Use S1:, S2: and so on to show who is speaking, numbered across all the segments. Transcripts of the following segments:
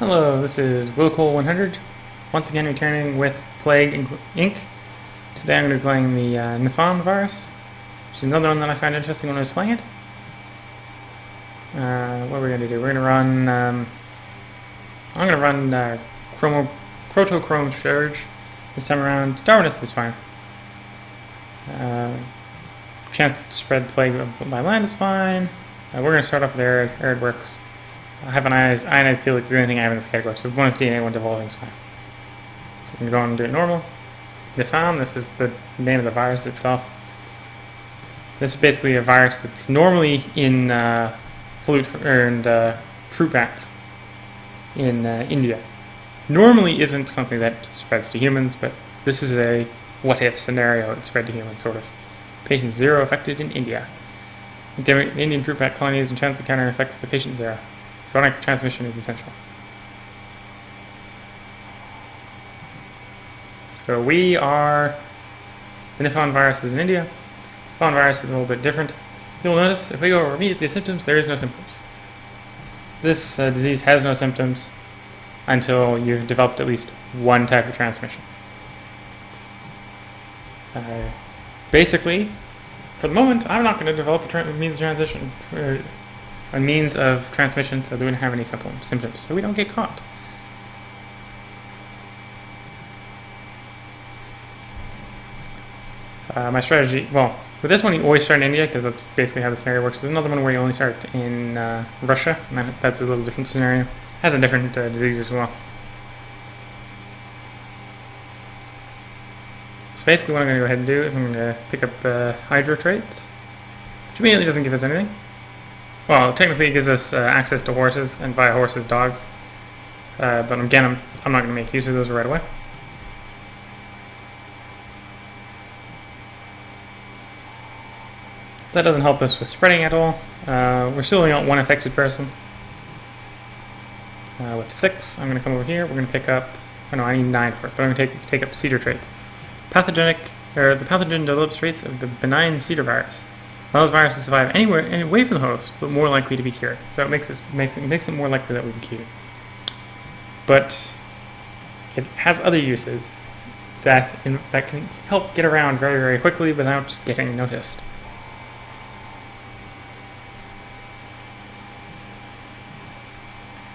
S1: Hello, this is Willcol100, once again returning with Plague Inc. Today I'm going to be playing the Nipan virus, which is another one that I found interesting when I was playing it. What are we going to do? We're going to run, I'm going to run Protochrome Surge this time around. Darwinist is fine. Chance to spread plague by land is fine. We're going to start off with Arid. Arid works. I have an ionized helix, the only thing I have in this category, so bonus DNA when devolving is fine. So we can go on and do it normal. Nipan, this is the name of the virus itself. This is basically a virus that's normally in fruit bats in India. Normally isn't something that spreads to humans, but this is a what-if scenario that spread to humans, sort of. Patient 0 affected in India. Indian fruit bat colonies and chance encounter affects the patient 0. Zoonotic transmission is essential. So we are... The Nipan virus is in India. Nipan virus is a little bit different. You'll notice if we go over immediately symptoms, there is no symptoms. This disease has no symptoms until you've developed at least one type of transmission. Basically, for the moment, I'm not going to develop a means of transition. A means of transmission so that we don't have any symptoms, so we don't get caught. My strategy, well, with this one you always start in India because that's basically how the scenario works. There's another one where you only start in Russia, and that's a little different scenario. It has a different disease as well. So basically what I'm going to go ahead and do is I'm going to pick up hydro traits, which immediately doesn't give us anything. Well, technically it gives us access to horses, and via horses, dogs. But again, I'm not going to make use of those right away. So that doesn't help us with spreading at all. We're still only on one affected person. With 6, I'm going to come over here. We're going to pick up... Oh no, I need 9 for it, but I'm going to take up cedar traits. The pathogen develops traits of the benign cedar virus. Those viruses survive anywhere away from the host, but more likely to be cured. So it makes it more likely that we can cure. But it has other uses that can help get around very, very quickly without getting noticed.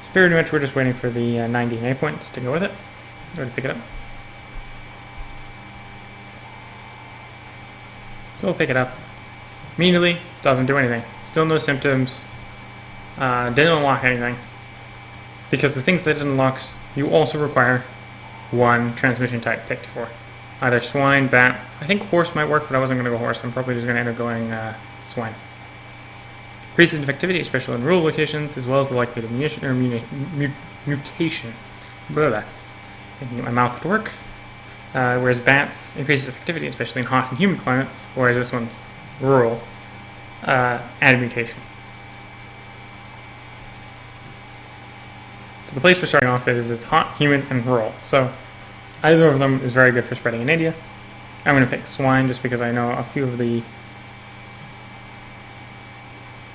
S1: So pretty much we're just waiting for the 9 DNA points to go with it. We're going to pick it up. So we'll pick it up. Immediately, doesn't do anything. Still no symptoms. Didn't unlock anything. Because the things that it unlocks, you also require one transmission type picked for. Either swine, bat. I think horse might work, but I wasn't going to go horse. I'm probably just going to end up going swine. Increases infectivity, especially in rural locations, as well as the likelihood of mutation. Blah, blah. I can get my mouth to work. Whereas bats increases effectivity, especially in hot and humid climates, whereas this one's rural, add mutation. So the place we're starting off is it's hot, humid, and rural. So either of them is very good for spreading in India. I'm going to pick swine just because I know a few of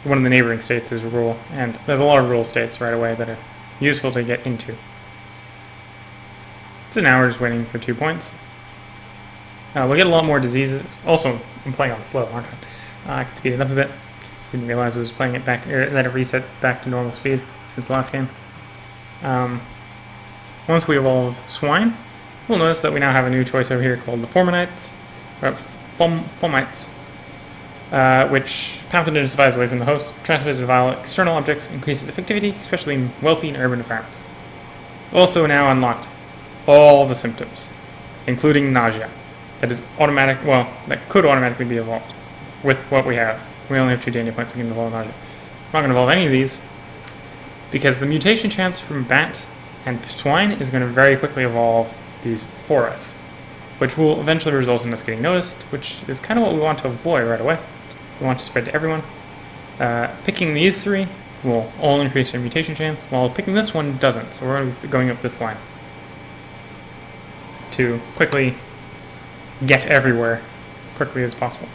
S1: one of the neighboring states is rural, and there's a lot of rural states right away that are useful to get into. So now we're just waiting for 2 points. We'll get a lot more diseases. Also, I'm playing on slow, aren't I? I can speed it up a bit. Didn't realize I was playing it back, let it reset back to normal speed since the last game. Once we evolve swine, we'll notice that we now have a new choice over here called the Fomites, which pathogen survives away from the host, transmitted via external objects, increases effectivity, especially in wealthy and urban environments. Also now unlocked all the symptoms, including nausea. That is automatic, well, that could automatically be evolved with what we have. We only have 2 DNA points, so we can evolve nausea. I'm not going to evolve any of these, because the mutation chance from bat and swine is going to very quickly evolve these for us, which will eventually result in us getting noticed, which is kind of what we want to avoid right away. We want to spread to everyone. Picking these 3 will all increase our mutation chance, while picking this one doesn't, so we're going to be going up this line to quickly get everywhere quickly as possible.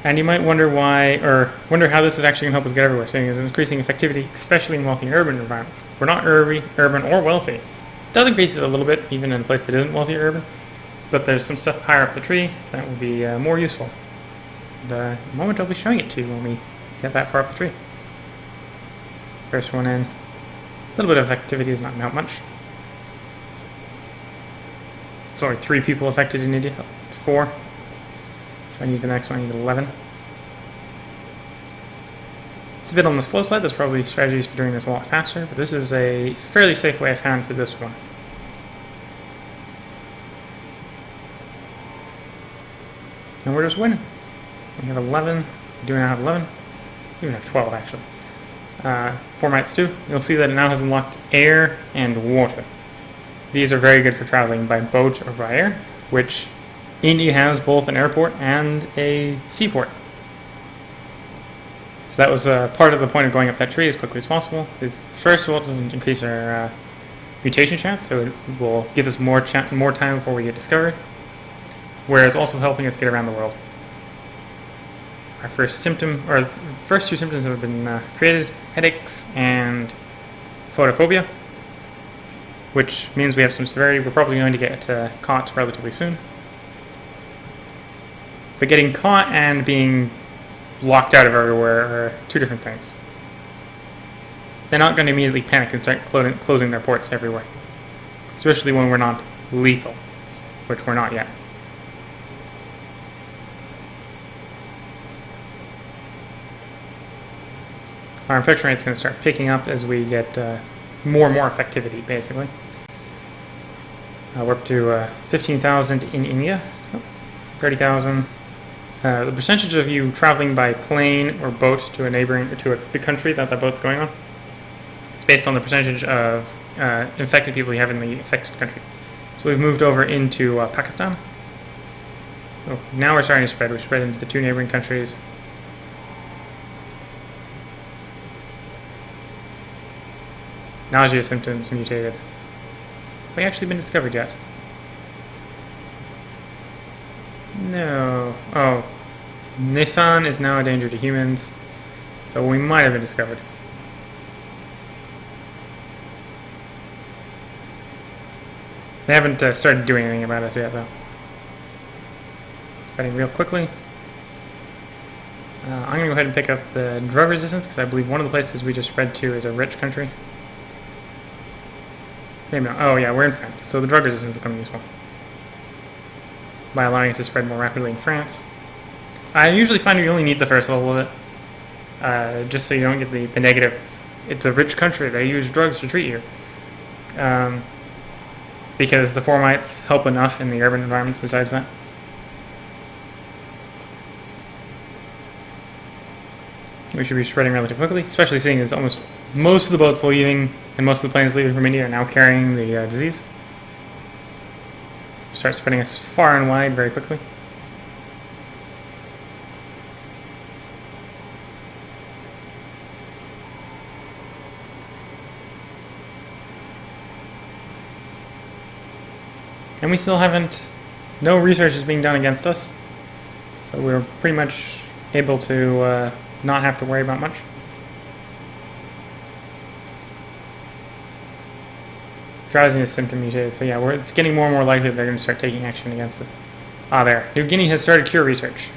S1: And you might wonder why, or wonder how this is actually going to help us get everywhere, saying it's increasing effectivity, especially in wealthy urban environments. We're not urban or wealthy. It does increase it a little bit, even in a place that isn't wealthy or urban, but there's some stuff higher up the tree that will be more useful. And, in a moment I'll be showing it to you when we get that far up the tree. First one in. A little bit of activity is not much. It's only 3 people affected in India. 4. So I need the next one, I need 11. It's a bit on the slow side. There's probably strategies for doing this a lot faster, but this is a fairly safe way I found for this one. And we're just winning. We have 11. We do now have 11. We even have 12 actually. 4 mites too. You'll see that it now has unlocked air and water. These are very good for traveling by boat or by air, which India has both an airport and a seaport. So that was part of the point of going up that tree as quickly as possible. Is first of all, it doesn't increase our mutation chance, so it will give us more time before we get discovered, whereas also helping us get around the world. Our first symptom, or the first 2 symptoms have been created: headaches and photophobia, which means we have some severity. We're probably going to get caught relatively soon. But getting caught and being locked out of everywhere are 2 different things. They're not going to immediately panic and start closing their ports everywhere, especially when we're not lethal, which we're not yet. Our infection rate is going to start picking up as we get more and more effectivity, basically. We're up to 15,000 in India, 30,000. The percentage of you traveling by plane or boat to a neighboring, the country that boat's going on, it's based on the percentage of infected people you have in the affected country. So we've moved over into Pakistan. So now we're starting to spread. We've spread into the 2 neighboring countries. Nausea symptoms mutated. Have they actually been discovered yet? No. Oh. Nipan is now a danger to humans, so we might have been discovered. They haven't started doing anything about us yet, though. Spreading real quickly. I'm going to go ahead and pick up the drug resistance, because I believe one of the places we just spread to is a rich country. Maybe not. Oh yeah, we're in France, so the drug resistance is becoming useful by allowing us to spread more rapidly in France. I usually find you only need the first level of it, just so you don't get the negative. It's a rich country, they use drugs to treat you. Because the 4 mites help enough in the urban environments besides that. We should be spreading relatively quickly, especially seeing as almost most of the boats leaving and most of the planes leaving from India are now carrying the disease. Start spreading us far and wide very quickly. And we still haven't, no research is being done against us, so we're pretty much able to not have to worry about much. Drowsiness symptom mutated, so yeah, it's getting more and more likely that they're going to start taking action against us. Ah, there. New Guinea has started cure research.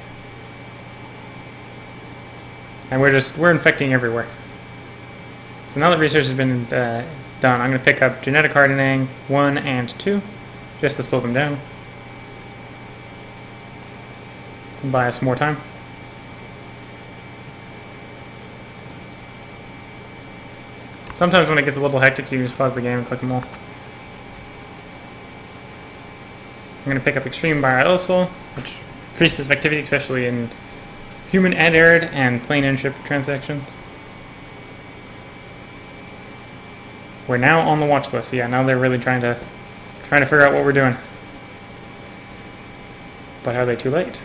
S1: And we're infecting everywhere. So now that research has been done, I'm going to pick up genetic hardening 1 and 2, just to slow them down. And buy us more time. Sometimes when it gets a little hectic, you can just pause the game and click them all. I'm going to pick up Extreme Bioaerosol, which increases activity, especially in human and arid and plane and ship transactions. We're now on the watch list. Yeah, now they're really trying to figure out what we're doing. But are they too late?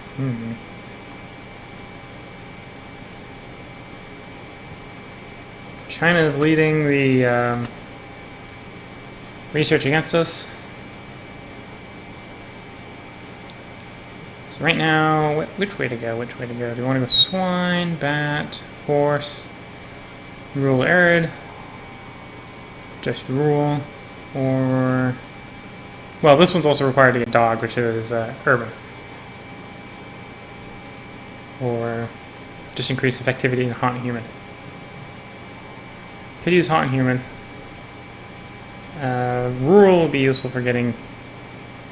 S1: China is leading the research against us. So Right now, which way to go? Which way to go? Do you want to go swine, bat, horse, rural arid, just rural, or... Well, this one's also required to get dog, which is urban. Or just increase effectivity in hot and humid. Could use hot and humid. Rural would be useful for getting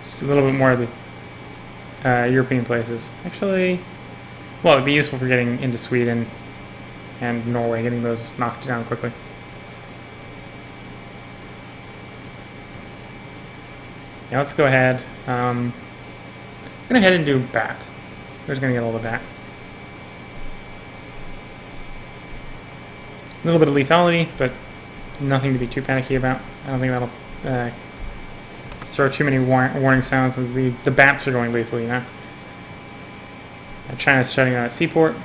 S1: just a little bit more of the European places. Actually, well, it would be useful for getting into Sweden and Norway, getting those knocked down quickly. Yeah, let's go ahead. I'm going to head and do bat. We're just going to get all the bat. A little bit of lethality, but nothing to be too panicky about. I don't think that'll throw too many warning sounds. The bats are going lethal, you know. China's shutting down at seaport.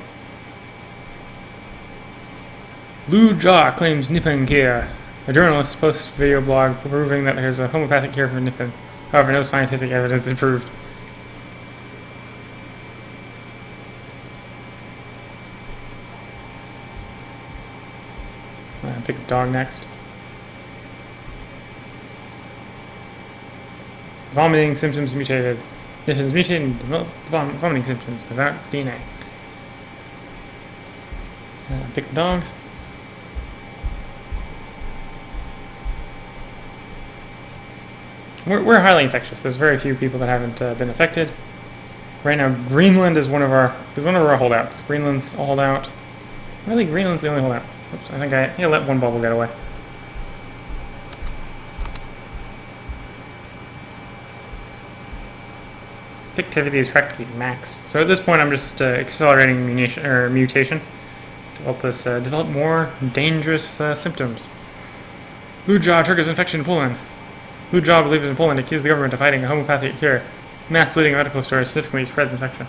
S1: Lu Jia claims Nipan cure. A journalist posts video blog proving that there's a homeopathic cure for Nipan. However, no scientific evidence is proved. Pick a dog next. Vomiting symptoms mutated. This is mutated and develop vomiting symptoms without DNA. Pick a dog. We're highly infectious. There's very few people that haven't been affected. Right now, Greenland is one of our holdouts. Greenland's a holdout. Really, Greenland's the only holdout. Oops, I think I let one bubble get away. Effectivity is practically max. So at this point, I'm just accelerating mutation to help us develop more dangerous symptoms. Lu Jia triggers infection in Poland. Lu Jia believes in Poland accused the government of hiding a homeopathic cure. Mass looting of medical stores significantly spreads infection.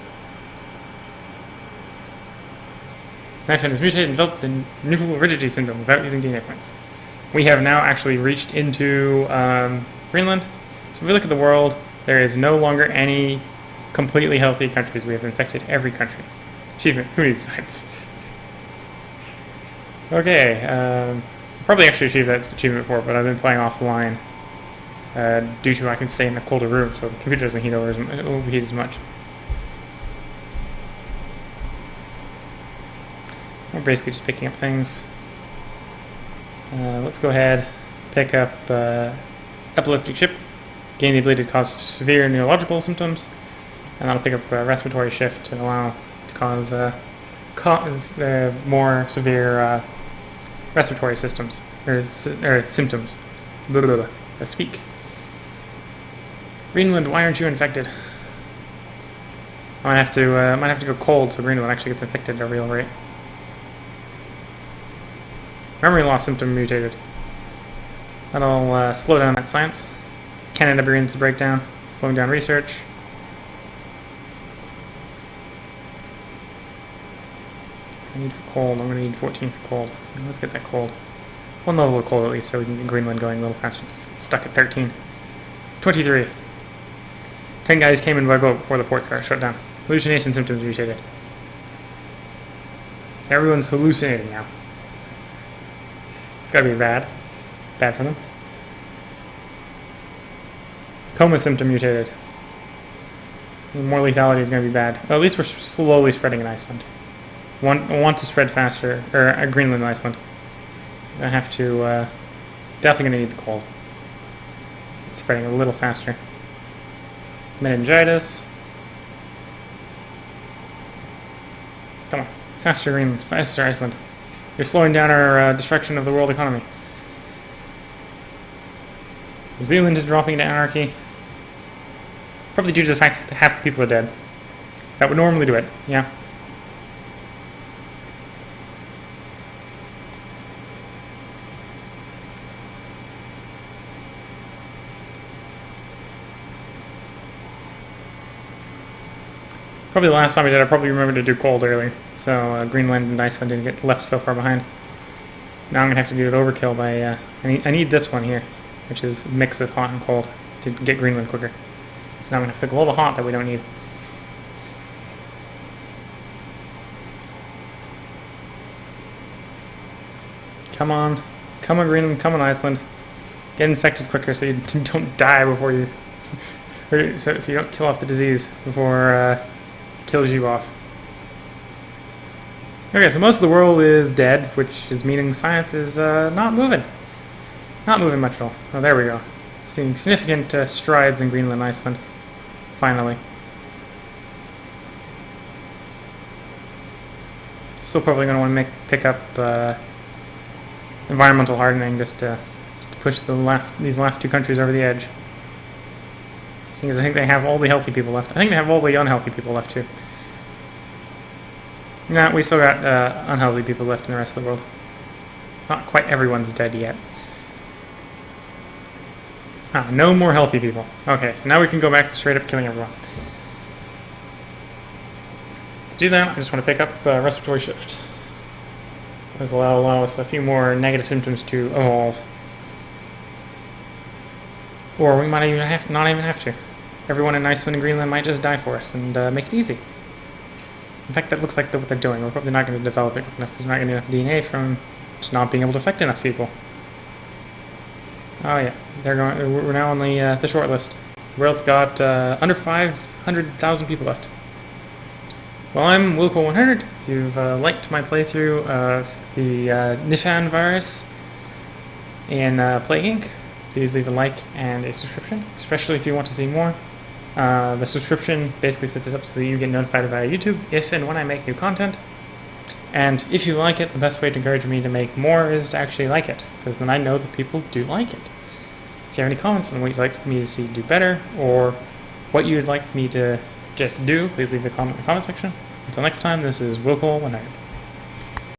S1: Nipan is mutated and developed the nuclear rigidity syndrome without using DNA points. We have now actually reached into Greenland. So if we look at the world, there is no longer any completely healthy countries. We have infected every country. Achievement, who needs science? Okay, probably actually achieved that achievement before, but I've been playing offline due to I can stay in a colder room, so the computer doesn't overheat as much. We're basically just picking up things. Let's go ahead, pick up epileptic ship, gain the ability to cause severe neurological symptoms, and that'll pick up respiratory shift to allow to cause more severe respiratory systems or symptoms. Blah, blah, blah. I speak. Greenland, why aren't you infected? I might have to go cold so Greenland actually gets infected at a real rate. Memory loss symptom mutated. That'll slow down that science. Canada begins to break down, slowing down research. I need for cold. I'm going to need 14 for cold. Let's get that cold. One level of cold at least, so we can get Greenland going a little faster. It's stuck at 13. 23. 10 guys came in by boat before the ports got shut down. Hallucination symptoms mutated. So everyone's hallucinating now. It's gotta be bad. Bad for them. Coma symptom mutated. More lethality is gonna be bad. Well, at least we're slowly spreading in Iceland. Want to spread faster, or Greenland and Iceland. I have to, definitely gonna need the cold. It's spreading a little faster. Meningitis. Come on, faster Greenland, faster Iceland. You're slowing down our destruction of the world economy. New Zealand is dropping into anarchy. Probably due to the fact that half the people are dead. That would normally do it, yeah. Probably the last time I did, I probably remembered to do cold earlier. So Greenland and Iceland didn't get left so far behind. Now I'm going to have to do it overkill by... I need this one here, which is a mix of hot and cold to get Greenland quicker. So now I'm going to pick all the hot that we don't need. Come on. Come on, Greenland. Come on, Iceland. Get infected quicker so you don't die before you... so you don't kill off the disease before it kills you off. Okay, so most of the world is dead, which is meaning science is not moving. Not moving much at all. Oh, there we go. Seeing significant strides in Greenland and Iceland. Finally. Still probably going to want to pick up environmental hardening just to push these last two countries over the edge. Because I think they have all the healthy people left. I think they have all the unhealthy people left too. Nah, we still got unhealthy people left in the rest of the world. Not quite everyone's dead yet. Ah, no more healthy people. Okay, so now we can go back to straight up killing everyone. To do that, I just want to pick up respiratory shift. This will allow us a few more negative symptoms to evolve. Or we might not even have to. Everyone in Iceland and Greenland might just die for us and make it easy. In fact, that looks like what they're doing. We're probably not going to develop it enough. There's not going to be enough DNA from just not being able to affect enough people. Oh yeah, we're now on the short list. The world's got under 500,000 people left. Well, I'm Willcol100. If you've liked my playthrough of the Nipan virus in Plague Inc., please leave a like and a subscription, especially if you want to see more. The subscription basically sets it up so that you get notified via YouTube if and when I make new content. And if you like it, the best way to encourage me to make more is to actually like it, because then I know that people do like it. If you have any comments on what you'd like me to see do better, or what you'd like me to just do, please leave a comment in the comment section. Until next time, this is Willcol100.